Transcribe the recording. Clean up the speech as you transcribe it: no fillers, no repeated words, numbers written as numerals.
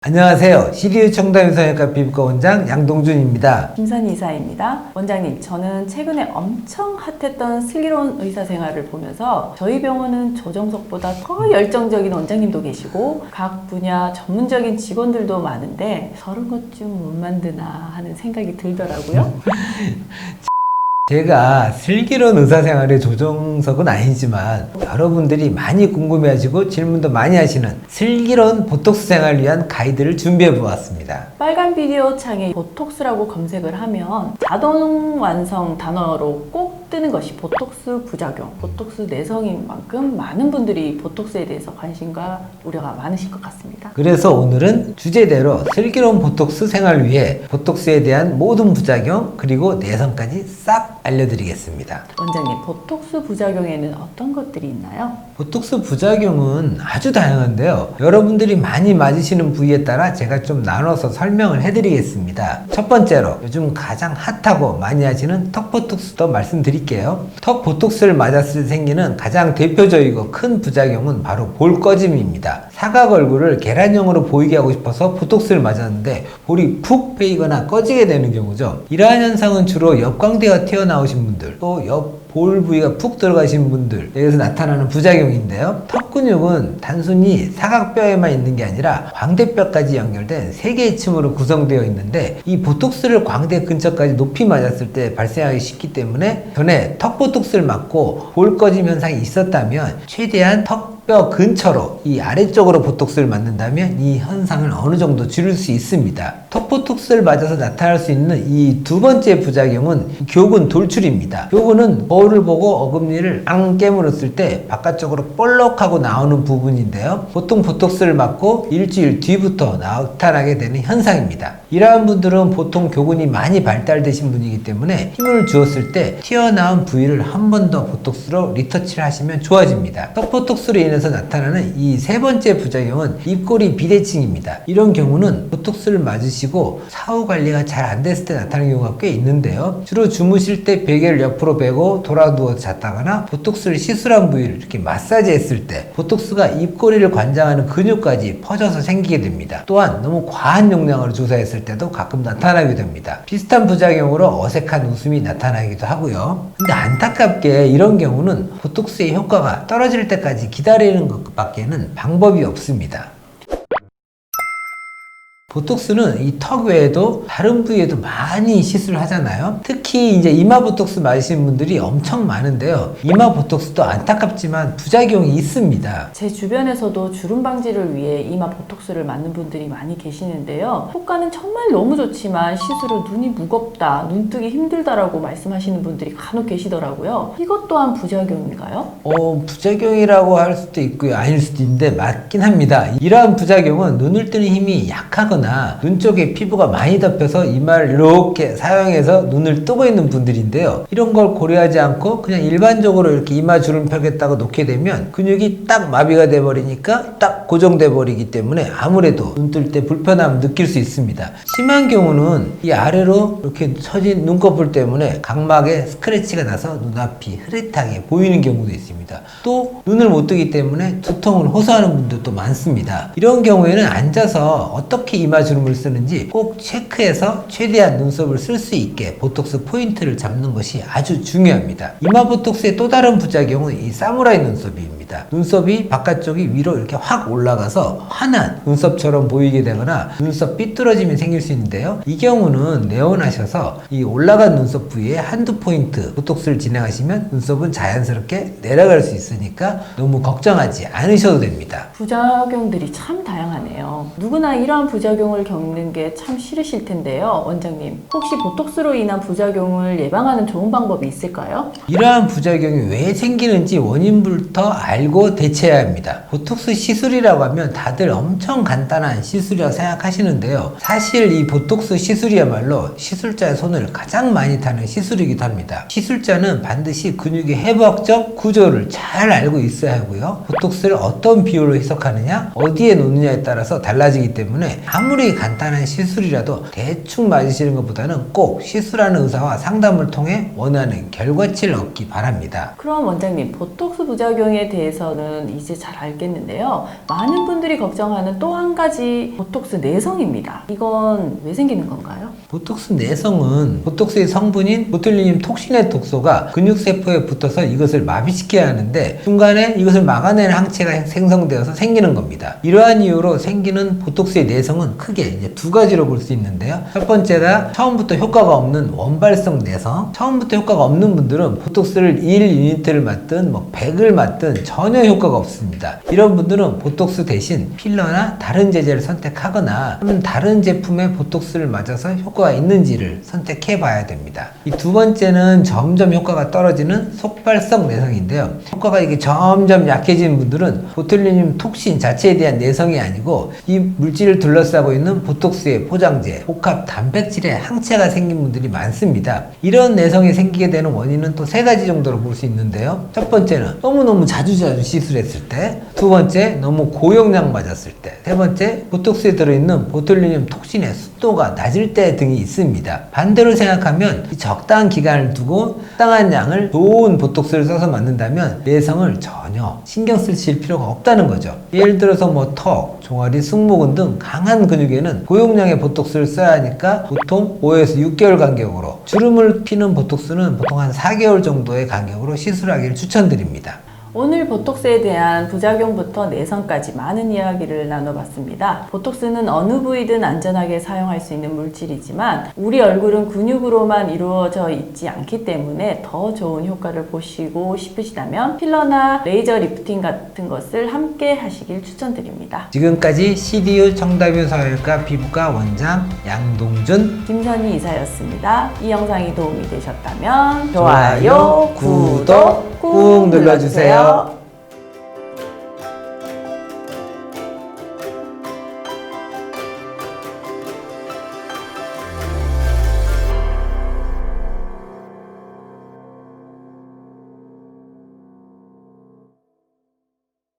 안녕하세요. 시리우 청담성형외과 피부과 원장 양동준입니다. 김선희 이사입니다. 원장님, 저는 최근에 엄청 핫했던 슬기로운 의사생활을 보면서 저희 병원은 조정석보다 더 열정적인 원장님도 계시고 각 분야 전문적인 직원들도 많은데 저런 것 좀 못 만드나 하는 생각이 들더라고요. 제가 슬기로운 의사생활의 조정석은 아니지만 여러분들이 많이 궁금해하시고 질문도 많이 하시는 슬기로운 보톡스 생활을 위한 가이드를 준비해 보았습니다. 빨간 비디오 창에 보톡스라고 검색을 하면 자동 완성 단어로 꼭 뜨는 것이 보톡스 부작용, 보톡스 내성인 만큼 많은 분들이 보톡스에 대해서 관심과 우려가 많으실 것 같습니다. 그래서 오늘은 주제대로 슬기로운 보톡스 생활을 위해 보톡스에 대한 모든 부작용 그리고 내성까지 싹 알려드리겠습니다. 원장님, 보톡스 부작용에는 어떤 것들이 있나요? 보톡스 부작용은 아주 다양한데요. 여러분들이 많이 맞으시는 부위에 따라 제가 좀 나눠서 설명을 해드리겠습니다. 첫 번째로 요즘 가장 핫하고 많이 하시는 턱 보톡스도 말씀드릴게요. 턱 보톡스를 맞았을 때 생기는 가장 대표적이고 큰 부작용은 바로 볼 꺼짐입니다. 사각 얼굴을 계란형으로 보이게 하고 싶어서 보톡스를 맞았는데 볼이 푹 패이거나 꺼지게 되는 경우죠. 이러한 현상은 주로 옆광대가 튀어나오신 분들, 또 옆 볼 부위가 푹 들어가신 분들에게서 나타나는 부작용인데요. 턱 근육은 단순히 사각뼈에만 있는 게 아니라 광대뼈까지 연결된 3개의 층으로 구성되어 있는데 이 보톡스를 광대 근처까지 높이 맞았을 때 발생하기 쉽기 때문에 전에 턱 보톡스를 맞고 볼 꺼짐 현상이 있었다면 최대한 턱뼈 근처로 이 아래쪽으로 보톡스를 맞는다면 이 현상을 어느 정도 줄일 수 있습니다. 턱 보톡스를 맞아서 나타날 수 있는 이 두 번째 부작용은 교근 돌출입니다. 교근은 거울을 보고 어금니를 앙 깨물었을 때 바깥쪽으로 볼록하고 나오는 부분인데요. 보통 보톡스를 맞고 일주일 뒤부터 나타나게 되는 현상입니다. 이러한 분들은 보통 교근이 많이 발달되신 분이기 때문에 힘을 주었을 때 튀어나온 부위를 한 번 더 보톡스로 리터치를 하시면 좋아집니다. 턱 보톡스로 인해서 나타나는 이 세 번째 부작용은 입꼬리 비대칭입니다. 이런 경우는 보톡스를 맞으시고 사후 관리가 잘 안 됐을 때 나타나는 경우가 꽤 있는데요. 주로 주무실 때 베개를 옆으로 베고 돌아 누워 잤다거나 보톡스를 시술한 부위를 이렇게 마사지 했을 때 보톡스가 입꼬리를 관장하는 근육까지 퍼져서 생기게 됩니다. 또한 너무 과한 용량으로 주사했을 때도 가끔 나타나게 됩니다. 비슷한 부작용으로 어색한 웃음이 나타나기도 하고요. 근데 안타깝게 이런 경우는 보톡스의 효과가 떨어질 때까지 기다리는 것밖에는 방법이 없습니다. 보톡스는 이 턱 외에도 다른 부위에도 많이 시술을 하잖아요. 특히 이제 이마 보톡스 맞으신 분들이 엄청 많은데요. 이마 보톡스도 안타깝지만 부작용이 있습니다. 제 주변에서도 주름 방지를 위해 이마 보톡스를 맞는 분들이 많이 계시는데요. 효과는 정말 너무 좋지만 시술 후 눈이 무겁다, 눈뜨기 힘들다라고 말씀하시는 분들이 간혹 계시더라고요. 이것 또한 부작용인가요? 부작용이라고 할 수도 있고요. 아닐 수도 있는데 맞긴 합니다. 이러한 부작용은 눈을 뜨는 힘이 약하거나 눈 쪽에 피부가 많이 덮여서 이마를 이렇게 사용해서 눈을 뜨고 있는 분들인데요. 이런 걸 고려하지 않고 그냥 일반적으로 이렇게 이마 주름 펴겠다고 놓게 되면 근육이 딱 마비가 돼 버리니까 딱 고정돼 버리기 때문에 아무래도 눈 뜰 때 불편함을 느낄 수 있습니다. 심한 경우는 이 아래로 이렇게 처진 눈꺼풀 때문에 각막에 스크래치가 나서 눈앞이 흐릿하게 보이는 경우도 있습니다. 또 눈을 못 뜨기 때문에 두통을 호소하는 분들도 많습니다. 이런 경우에는 앉아서 어떻게 이마 주름을 쓰는지 꼭 체크해서 최대한 눈썹을 쓸 수 있게 보톡스 포인트를 잡는 것이 아주 중요합니다. 이마 보톡스의 또 다른 부작용은 이 사무라이 눈썹입니다. 눈썹이 바깥쪽이 위로 이렇게 확 올라가서 환한 눈썹처럼 보이게 되거나 눈썹 삐뚤어짐이 생길 수 있는데요. 이 경우는 네온하셔서 이 올라간 눈썹 부위에 한두 포인트 보톡스를 진행하시면 눈썹은 자연스럽게 내려갈 수 있으니까 너무 걱정하지 않으셔도 됩니다. 부작용들이 참 다양하네요. 누구나 이러한 부작용을 겪는 게 참 싫으실 텐데요. 원장님, 혹시 보톡스로 인한 부작용을 예방하는 좋은 방법이 있을까요? 이러한 부작용이 왜 생기는지 원인부터 알고 대처해야 합니다. 보톡스 시술이라고 하면 다들 엄청 간단한 시술이라고 생각하시는데요. 사실 이 보톡스 시술이야말로 시술자의 손을 가장 많이 타는 시술이기도 합니다. 시술자는 반드시 근육의 해부학적 구조를 잘 알고 있어야 하고요. 보톡스를 어떤 비율로 희석하느냐, 어디에 놓느냐에 따라서 달라지기 때문에 아무리 간단한 시술이라도 대충 맞으시는 것보다는 꼭 시술하는 의사와 상담을 통해 원하는 결과치를 얻기 바랍니다. 그럼 원장님, 보톡스 부작용에 대해 대해서는 이제 잘 알겠는데요. 많은 분들이 걱정하는 또 한 가지 보톡스 내성입니다. 이건 왜 생기는 건가요? 보톡스 내성은 보톡스의 성분인 보툴리늄 톡신의 독소가 근육세포에 붙어서 이것을 마비시켜야 하는데 중간에 이것을 막아내는 항체가 생성되어서 생기는 겁니다. 이러한 이유로 생기는 보톡스의 내성은 크게 이제 두 가지로 볼 수 있는데요. 첫 번째가 처음부터 효과가 없는 원발성 내성. 처음부터 효과가 없는 분들은 보톡스를 1유니트를 맞든 100을 맞든 전혀 효과가 없습니다. 이런 분들은 보톡스 대신 필러나 다른 제제를 선택하거나 또는 다른 제품의 보톡스를 맞아서 효과가 있는지를 선택해 봐야 됩니다. 이 두 번째는 점점 효과가 떨어지는 속발성 내성인데요. 효과가 이게 점점 약해지는 분들은 보툴리늄 톡신 자체에 대한 내성이 아니고 이 물질을 둘러싸고 있는 보톡스의 포장재, 복합 단백질에 항체가 생긴 분들이 많습니다. 이런 내성이 생기게 되는 원인은 또 세 가지 정도로 볼 수 있는데요. 첫 번째는 너무너무 자주 시술했을 때, 두 번째 너무 고용량 맞았을 때, 세 번째 보톡스에 들어있는 보툴리늄 톡신의 습도가 낮을 때 등이 있습니다. 반대로 생각하면 이 적당한 기간을 두고 적당한 양을 좋은 보톡스를 써서 맞는다면 내성을 전혀 신경 쓰실 필요가 없다는 거죠. 예를 들어서 턱, 종아리, 승모근 등 강한 근육에는 고용량의 보톡스를 써야 하니까 보통 5에서 6개월 간격으로, 주름을 피는 보톡스는 보통 한 4개월 정도의 간격으로 시술하기를 추천드립니다. 오늘 보톡스에 대한 부작용부터 내성까지 많은 이야기를 나눠봤습니다. 보톡스는 어느 부위든 안전하게 사용할 수 있는 물질이지만 우리 얼굴은 근육으로만 이루어져 있지 않기 때문에 더 좋은 효과를 보시고 싶으시다면 필러나 레이저 리프팅 같은 것을 함께 하시길 추천드립니다. 지금까지 CDU 청담유 성형외과 피부과 원장 양동준, 김선희 이사였습니다. 이 영상이 도움이 되셨다면 좋아요, 구독 꾹 눌러주세요.